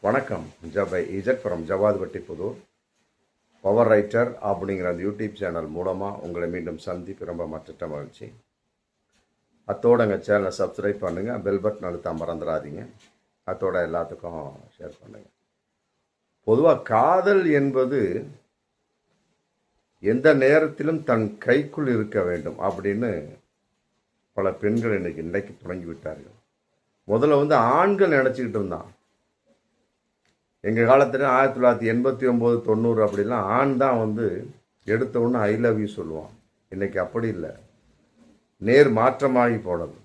வணக்கம். இஜட் from Jawadpatti Puthur. Power writer அப்படிங்கிற அந்த யூடியூப் சேனல் மூலமாக உங்களை மீண்டும் சந்திப்பு ரொம்ப மற்ற மகிழ்ச்சி. அத்தோடு எங்கள் சேனலை சப்ஸ்கிரைப் பண்ணுங்கள், பெல் பட்டன் அழுத்த மறந்துடாதீங்க. அத்தோட எல்லாத்துக்கும் ஷேர் பண்ணுங்கள். பொதுவாக காதல் என்பது எந்த நேரத்திலும் தன் கைக்குள் இருக்க வேண்டும் அப்படின்னு பல பெண்கள் இன்றைக்கு தொடங்கி விட்டார்கள். முதல்ல ஆண்கள் நினச்சிக்கிட்டு இருந்தான். எங்கள் காலத்தில் 1989 90 அப்படிலாம் ஆண் தான் எடுத்த உடனே ஐ லவ் யூ சொல்லுவான். இன்றைக்கி அப்படி இல்லை, நேர் மாற்றமாகி போனது.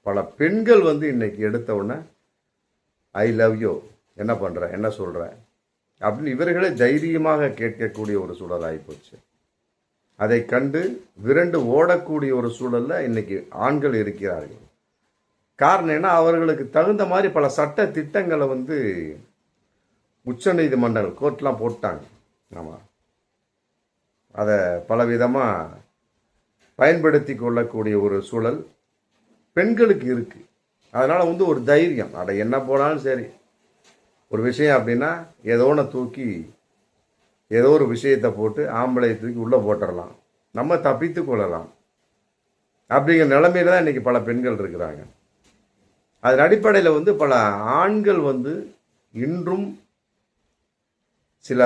பல பெண்கள் இன்றைக்கி எடுத்த உடனே ஐ லவ் யூ, என்ன பண்ணுற, என்ன சொல்கிற அப்படின்னு இவர்களே தைரியமாக கேட்கக்கூடிய ஒரு சூழல் ஆகிப்போச்சு. அதை கண்டு விரண்டு ஓடக்கூடிய ஒரு சூழலில் இன்றைக்கி ஆண்கள் இருக்கிறார்கள். காரணம் என்ன, அவர்களுக்கு தகுந்த மாதிரி பல சட்ட திட்டங்களை உச்ச நீதிமன்றங்கள் கோர்ட்லாம் போட்டாங்க. ஆமாம், அதை பலவிதமாக பயன்படுத்தி கொள்ளக்கூடிய ஒரு சூழல் பெண்களுக்கு இருக்குது. அதனால் ஒரு தைரியம், அட என்ன போனாலும் சரி, ஒரு விஷயம் அப்படின்னா ஏதோ ஒன்று தூக்கி ஏதோ ஒரு விஷயத்தை போட்டு ஆம்பளை தூக்கி உள்ளே போட்டுடலாம், நம்ம தப்பித்து கொள்ளலாம் அப்படிங்கிற நிலைமையில தான் இன்றைக்கி பல பெண்கள் இருக்கிறாங்க. அதன் அடிப்படையில் பல ஆண்கள் இன்றும் சில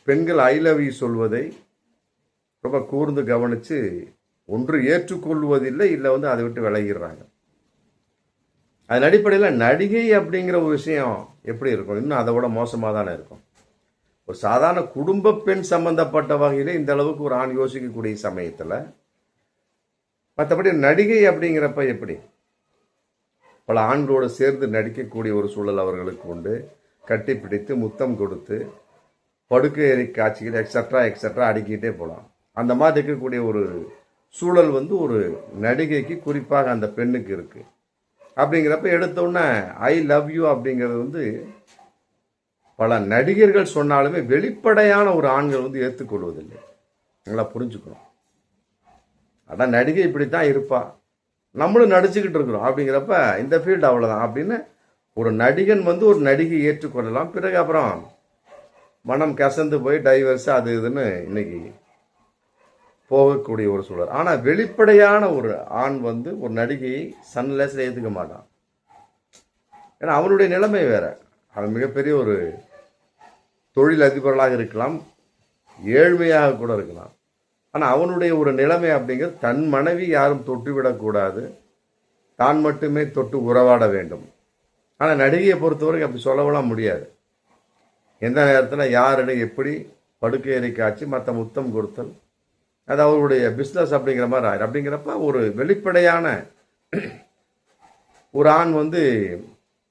பெண்கள் ஐ லவ் யூ சொல்வதை ரொம்ப கூர்ந்து கவனித்து ஒன்று ஏற்றுக்கொள்வதில்லை, இல்லை அதை விட்டு விலகிடுறாங்க. அதன் அடிப்படையில் நடிகை அப்படிங்கிற ஒரு விஷயம் எப்படி இருக்கும், இன்னும் அதை விட மோசமாக தானே இருக்கும். ஒரு சாதாரண குடும்ப பெண் சம்பந்தப்பட்ட வகையில் இந்த அளவுக்கு ஒரு ஆண் யோசிக்கக்கூடிய சமயத்தில், மற்றபடி நடிகை அப்படிங்கிறப்ப எப்படி பல ஆண்களோடு சேர்ந்து நடிக்கக்கூடிய ஒரு சூழல் அவர்களுக்கு உண்டு. கட்டிப்பிடித்து முத்தம் கொடுத்து படுக்கை ஏறி காட்சிகள் எக்ஸட்ரா எக்ஸட்ரா அடிக்கிட்டே போகலாம். அந்த மாதிரி இருக்கக்கூடிய ஒரு சூழல் ஒரு நடிகைக்கு, குறிப்பாக அந்த பெண்ணுக்கு இருக்குது. அப்படிங்கிறப்ப எடுத்தோடனே ஐ லவ் யூ அப்படிங்கிறது பல நடிகர்கள் சொன்னாலுமே வெளிப்படையான ஒரு ஆண்கள் ஏற்றுக்கொள்வதில்லை. நல்லா புரிஞ்சுக்கணும். அதான் நடிகை இப்படித்தான் இருப்பா, நம்மளும் நடிச்சுக்கிட்டு இருக்கிறோம் அப்படிங்கிறப்ப இந்த ஃபீல்டு அவ்வளோதான் அப்படின்னு ஒரு நடிகன் ஒரு நடிகை ஏற்றுக்கொள்ளலாம். பிறகு அப்புறம் மனம் கசந்து போய் டைவர்ஸ் அது இதுன்னு இன்னைக்கு போகக்கூடிய ஒரு சூழல். ஆனால் வெளிப்படையான ஒரு ஆண் ஒரு நடிகையை சன்லேஸில் ஏற்றுக்க மாட்டான். ஏன்னா அவனுடைய நிலைமை வேற. அவன் மிகப்பெரிய ஒரு தொழில் அதிபர்களாக இருக்கலாம், ஏழ்மையாக கூட இருக்கலாம். ஆனால் அவனுடைய ஒரு நிலைமை அப்படிங்கிறது தன் மனைவி யாரும் தொட்டுவிடக்கூடாது, தான் மட்டுமே தொட்டு உறவாட வேண்டும். ஆனால் நடிகையை பொறுத்தவரைக்கும் அப்படி சொல்லவெல்லாம் முடியாது. எந்த நேரத்தில் யாரிடம் எப்படி படுக்கை ஏறி காட்சி மற்ற முத்தம் கொடுத்தல், அது அவருடைய பிஸ்னஸ் அப்படிங்கிற மாதிரி ஆயிடும். அப்படிங்கிறப்ப ஒரு வெளிப்படையான ஒரு ஆண்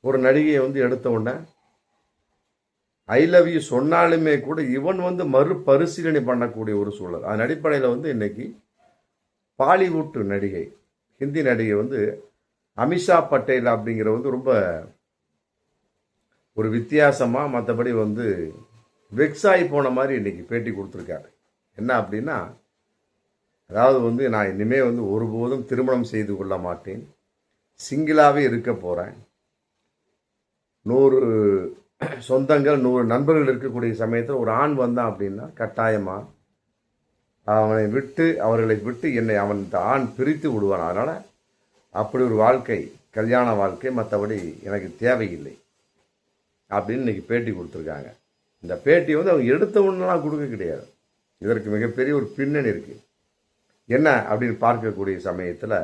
ஒரு நடிகையை எடுத்த உடனே ஐ லவ் யூ சொன்னாலுமே கூட இவன் மறுபரிசீலனை பண்ணக்கூடிய ஒரு சூழல். அதன் அடிப்படையில் இன்னைக்கு பாலிவுட் நடிகை, ஹிந்தி நடிகை அமிஷா பட்டேல் அப்படிங்கிற ரொம்ப ஒரு வித்தியாசமாக, மற்றபடி வெக்ஸாகி போன மாதிரி இன்னைக்கு பேட்டி கொடுத்துருக்காரு. என்ன அப்படின்னா, அதாவது நான் இனிமேல் ஒருபோதும் திருமணம் செய்து கொள்ள மாட்டேன், சிங்கிளாகவே இருக்க போகிறேன், 100 சொந்தங்கள் 100 நண்பர்கள் இருக்கக்கூடிய சமயத்தில் ஒரு ஆண் வந்தான் அப்படின்னா கட்டாயமாக அவர்களை விட்டு என்னை அவன் ஆண் பிரித்து விடுவான். அதனால் அப்படி ஒரு வாழ்க்கை, கல்யாண வாழ்க்கை மற்றபடி எனக்கு தேவையில்லை அப்படின்னு இன்னைக்கு பேட்டி கொடுத்துருக்காங்க. இந்த பேட்டி அவங்க எடுத்த ஒன்றுலாம் கொடுக்க கிடையாது. இதற்கு மிகப்பெரிய ஒரு பின்னணி இருக்குது. என்ன அப்படின்னு பார்க்கக்கூடிய சமயத்தில்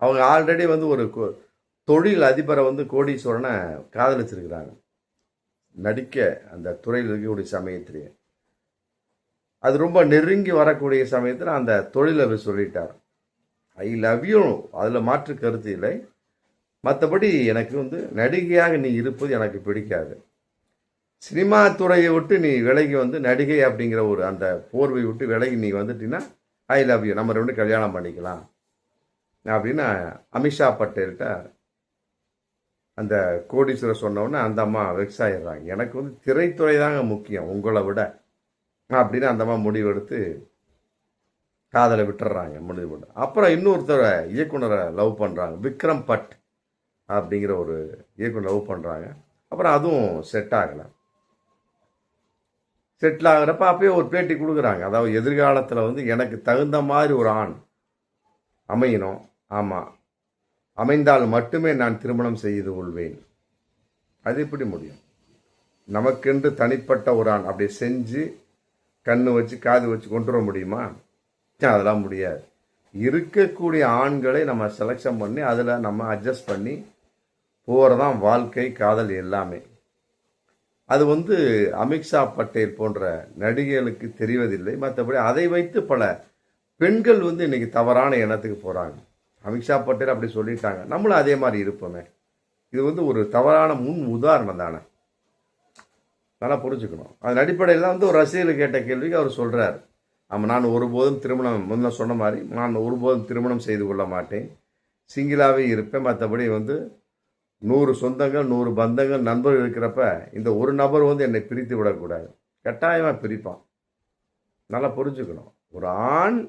அவங்க ஆல்ரெடி ஒரு தொழில் அதிபரை கோடீஸ்வரனை காதலிச்சிருக்கிறாங்க. நடிக்க அந்த துறையில் இருக்கக்கூடிய சமயத்திலேயே அது ரொம்ப நெருங்கி வரக்கூடிய சமயத்தில் அந்த தொழிலவர் சொல்லிட்டார், ஐ லவ் யூ, அதில் மாற்று கருத்து இல்லை, மற்றபடி எனக்கு நடிகையாக நீ இருப்பது எனக்கு பிடிக்காது, சினிமா துறையை விட்டு நீ விலகி நடிகை அப்படிங்கிற ஒரு அந்த போர்வை விட்டு விலகி நீ வந்துட்டீங்கன்னா ஐ லவ் யூ, நம்ம 2 கல்யாணம் பண்ணிக்கலாம் அப்படின்னு அமிஷா பட்டேல்கிட்ட அந்த கோடீஸ்வரர் சொன்னோடனே அந்த அம்மா வெக்ஸ் ஆகிடுறாங்க. எனக்கு திரைத்துறை தாங்க முக்கியம் உங்களை விட அப்படின்னு அந்த அம்மா முடிவெடுத்து காதலை விட்டுறாங்க. முடிவு. அப்புறம் இன்னொருத்தரை இயக்குனரை லவ் பண்ணுறாங்க, விக்ரம் பட் அப்படிங்கிற ஒரு இயக்குனர் லவ் பண்ணுறாங்க. அப்புறம் அதுவும் செட் ஆகலை. செட்டில் ஆகிறப்ப அப்பயே ஒரு பேட்டி கொடுக்குறாங்க. அதாவது எதிர்காலத்தில் வந்து எனக்கு தகுந்த மாதிரி ஒரு ஆண் அமையணும். ஆமாம், அமைந்தால் மட்டுமே நான் திருமணம் செய்து கொள்வேன். அது எப்படி முடியும்? நமக்கென்று தனிப்பட்ட ஒரு ஆண் அப்படி செஞ்சு கண்ணு வச்சு காது வச்சு கொண்டு வர முடியுமா? அதெல்லாம் முடியாது. இருக்கக்கூடிய ஆண்களை நம்ம செலெக்ஷன் பண்ணி அதில் நம்ம அட்ஜஸ்ட் பண்ணி போகிறதான் வாழ்க்கை, காதல் எல்லாமே. அது வந்து அமித்ஷா பட்டேல் போன்ற நடிகைகளுக்கு தெரிவதில்லை. மற்றபடி அதை வைத்து பல பெண்கள் வந்து இன்னைக்கு தவறான எண்ணத்துக்கு போகிறாங்க. அமித்ஷா பட்டேல் அப்படி சொல்லிட்டாங்க, நம்மளும் அதே மாதிரி இருப்போமே. இது வந்து ஒரு தவறான முன் உதாரணம் தானே, நல்லா புரிஞ்சுக்கணும். அதன் அடிப்படையில் வந்து ஒரு ரசிகர்கள் கேட்ட கேள்விக்கு அவர் சொல்கிறார், ஆமாம், நான் ஒருபோதும் திருமணம், முன்ன சொன்ன மாதிரி நான் ஒருபோதும் திருமணம் செய்து கொள்ள மாட்டேன், சிங்கிளாகவே இருப்பேன். மற்றபடி வந்து 100 சொந்தங்கள், 100 பந்தங்கள், நண்பர்கள் இருக்கிறப்ப இந்த ஒரு நபர் வந்து என்னை பிரித்து விடக்கூடாது. கட்டாயமாக பிரிப்பான். நல்லா புரிஞ்சுக்கணும். ஒரு ஆண்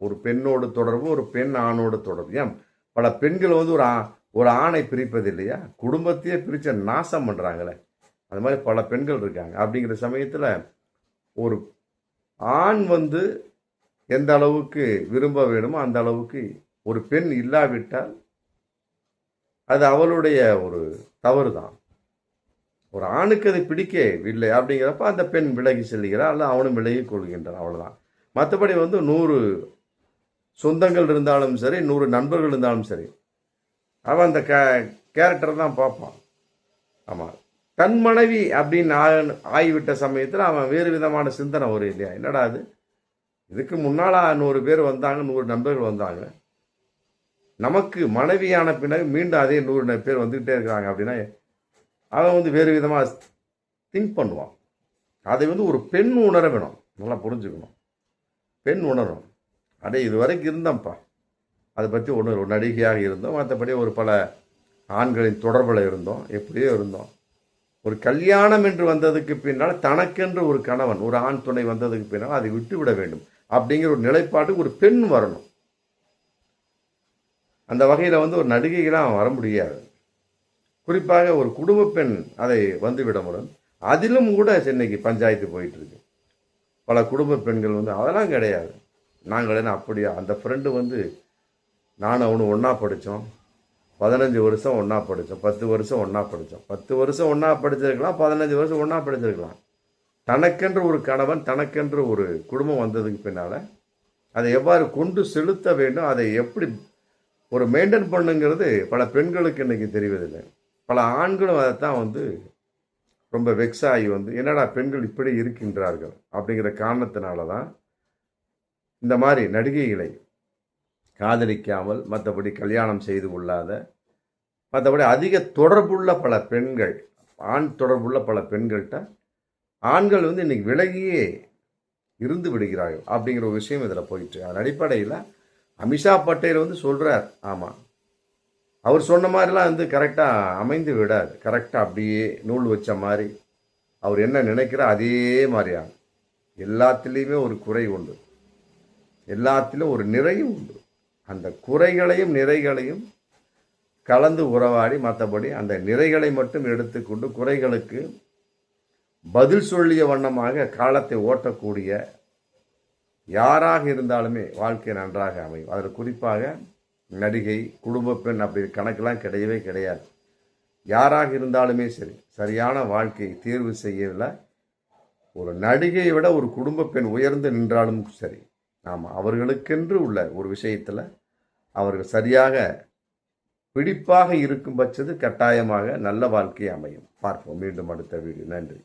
ஒரு பெண்ணோடு தொடர்பு, ஒரு பெண் ஆணோடு தொடர்பு. ஏன் பல பெண்கள் வந்து ஒரு ஆணை பிரிப்பது இல்லையா, குடும்பத்தையே பிரிச்ச நாசம் பண்ணுறாங்களே. அது மாதிரி பல பெண்கள் இருக்காங்க. அப்படிங்கிற சமயத்தில் ஒரு ஆண் வந்து எந்த அளவுக்கு விரும்ப வேணுமோ அந்த அளவுக்கு ஒரு பெண் இல்லாவிட்டால் அது அவளுடைய ஒரு தவறு தான். ஒரு ஆணுக்கு அது பிடிக்கவில்லை அப்படிங்கிறப்ப அந்த பெண் விலகி செல்கிறார், அல்ல அவனும் விலகி கொள்கின்றான், அவ்வளோதான். மற்றபடி வந்து 100 சொந்தங்கள் இருந்தாலும் சரி, 100 நண்பர்கள் இருந்தாலும் சரி, அவன் அந்த கேரக்டர் தான் பார்ப்பான். ஆமாம், தன் மனைவி அப்படின்னு ஆகிவிட்ட சமயத்தில் அவன் வேறு விதமான சிந்தனை வரும் இல்லையா. என்னடா அது, இதுக்கு முன்னால் 100 பேர் வந்தாங்க, 100 நண்பர்கள் வந்தாங்க, நமக்கு மனைவியான பின்னாடி மீண்டும் அதே 100 பேர் வந்துக்கிட்டே இருக்கிறாங்க அப்படின்னா அவன் வந்து வேறு விதமாக திங்க் பண்ணுவான். அதை வந்து ஒரு பெண் உணர வேணும், நல்லா புரிஞ்சுக்கணும். பெண் உணரும், அடே இது வரைக்கும் இருந்தோம்ப்பா, அதை பற்றி ஒரு நடிகையாக இருந்தோம், மற்றபடி ஒரு பல ஆண்களின் தொடர்பில் இருந்தோம், எப்படியோ இருந்தோம். ஒரு கல்யாணம் என்று வந்ததுக்கு பின்னால் தனக்கென்று ஒரு கணவன், ஒரு ஆண் துணை வந்ததுக்கு பின்னால் அதை விட்டு விட வேண்டும் அப்படிங்கிற ஒரு நிலைப்பாட்டுக்கு ஒரு பெண் வரணும். அந்த வகையில் வந்து ஒரு நடிகைகளாக வர முடியாது. குறிப்பாக ஒரு குடும்ப பெண் அதை வந்துவிட முடியும். அதிலும் கூட சென்னைக்கு பஞ்சாயத்து போயிட்டு இருக்கு. பல குடும்ப பெண்கள் வந்து அதெல்லாம் கிடையாது, நாங்கள் என்ன அப்படியா, அந்த ஃப்ரெண்டு வந்து நானும் அவனு ஒன்றா படித்தோம், 15 வருஷம் ஒன்றா படித்தோம், 10 வருஷம் ஒன்றா படித்தோம், 10 வருஷம் ஒன்றா படிச்சிருக்கலாம், 15 வருஷம் ஒன்றா படிச்சிருக்கலாம். தனக்கென்று ஒரு கணவன், தனக்கென்று ஒரு குடும்பம் வந்ததுக்கு பின்னால் அதை எவ்வாறு கொண்டு செலுத்த வேண்டும், அதை எப்படி ஒரு மெயின்டைன் பண்ணுங்கிறது பல பெண்களுக்கு இன்றைக்கி தெரிவதில்லை. பல ஆண்களும் அதைத்தான் வந்து ரொம்ப வெக்ஸ் ஆகி வந்து என்னடா பெண்கள் இப்படி இருக்கின்றார்கள் அப்படிங்கிற காரணத்தினால தான் இந்த மாதிரி நடிகைகளை காதலிக்காமல், மற்றபடி கல்யாணம் செய்து கொள்ளாத, மற்றபடி அதிக தொடர்புள்ள பல பெண்கள், ஆண் தொடர்புள்ள பல பெண்கள்கிட்ட ஆண்கள் வந்து இன்னைக்கு விலகியே இருந்து விடுகிறார்கள் அப்படிங்கிற ஒரு விஷயம் இதில் போயிட்டு. அதன் அடிப்படையில் அமித்ஷா பட்டேல் வந்து சொல்கிறார், ஆமாம், அவர் சொன்ன மாதிரிலாம் வந்து கரெக்டாக அமைந்து விடாது. கரெக்டாக அப்படியே நூல் வச்ச மாதிரி அவர் என்ன நினைக்கிறார் அதே மாதிரியாக. எல்லாத்துலேயுமே ஒரு குறை உண்டு, எல்லாத்திலும் ஒரு நிறையும் உண்டு. அந்த குறைகளையும் நிறைகளையும் கலந்து உறவாடி, மற்றபடி அந்த நிறைகளை மட்டும் எடுத்துக்கொண்டு குறைகளுக்கு பதில் சொல்லிய வண்ணமாக காலத்தை ஓட்டக்கூடிய யாராக இருந்தாலுமே வாழ்க்கை நன்றாக அமையும். அதில் குறிப்பாக நடிகை, குடும்ப பெண் அப்படி கணக்கெல்லாம் கிடையவே கிடையாது. யாராக இருந்தாலுமே சரி, சரியான வாழ்க்கையை தேர்வு செய்யல. ஒரு நடிகையை விட ஒரு குடும்ப பெண் உயர்ந்து நின்றாலும் சரி, ஆமாம், அவர்களுக்கென்று உள்ள ஒரு விஷயத்தில் அவர்கள் சரியாக பிடிப்பாக இருக்கும் பட்சத்து கட்டாயமாக நல்ல வாழ்க்கை அமையும். பார்ப்போம் மீண்டும் அடுத்த வீடியோ. நன்றி.